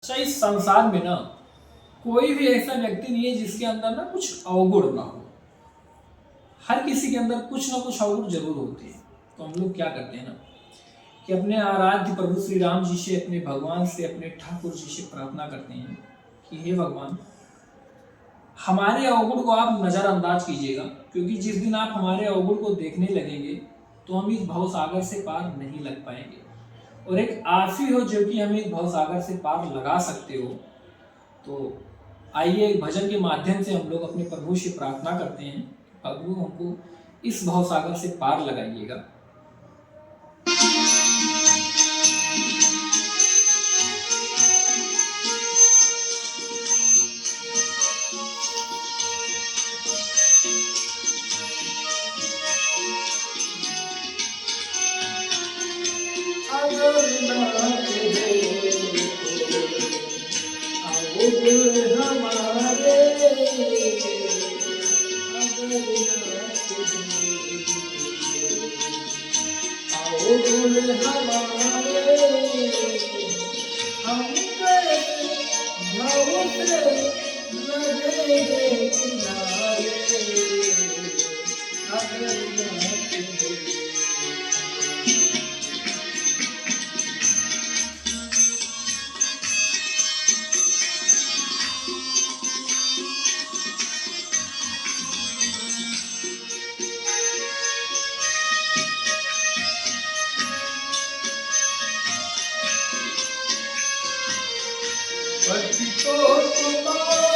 अच्छा, इस संसार में ना कोई भी ऐसा व्यक्ति नहीं है जिसके अंदर ना कुछ अवगुण ना हो। हर किसी के अंदर कुछ ना कुछ अवगुण जरूर होते हैं। तो हम लोग क्या करते हैं ना कि अपने आराध्य प्रभु श्री राम जी से, अपने भगवान से, अपने ठाकुर जी से प्रार्थना करते हैं कि हे भगवान, हमारे अवगुण को आप नजरअंदाज कीजिएगा, क्योंकि जिस दिन आप हमारे अवगुण को देखने लगेंगे तो हम इस भव सागर से पार नहीं लग पाएंगे। और एक आप ही हो जो कि हमें इस भव सागर से पार लगा सकते हो। तो आइए एक भजन के माध्यम से हम लोग अपने प्रभु से प्रार्थना करते हैं, प्रभु हमको इस भव सागर से पार लगाइएगा। अगर ना अवगुण हमारे, अवगुण हमारे, हम कैसे भव से लगेंगे किनारे। अगर ना पतितो तुम्हारे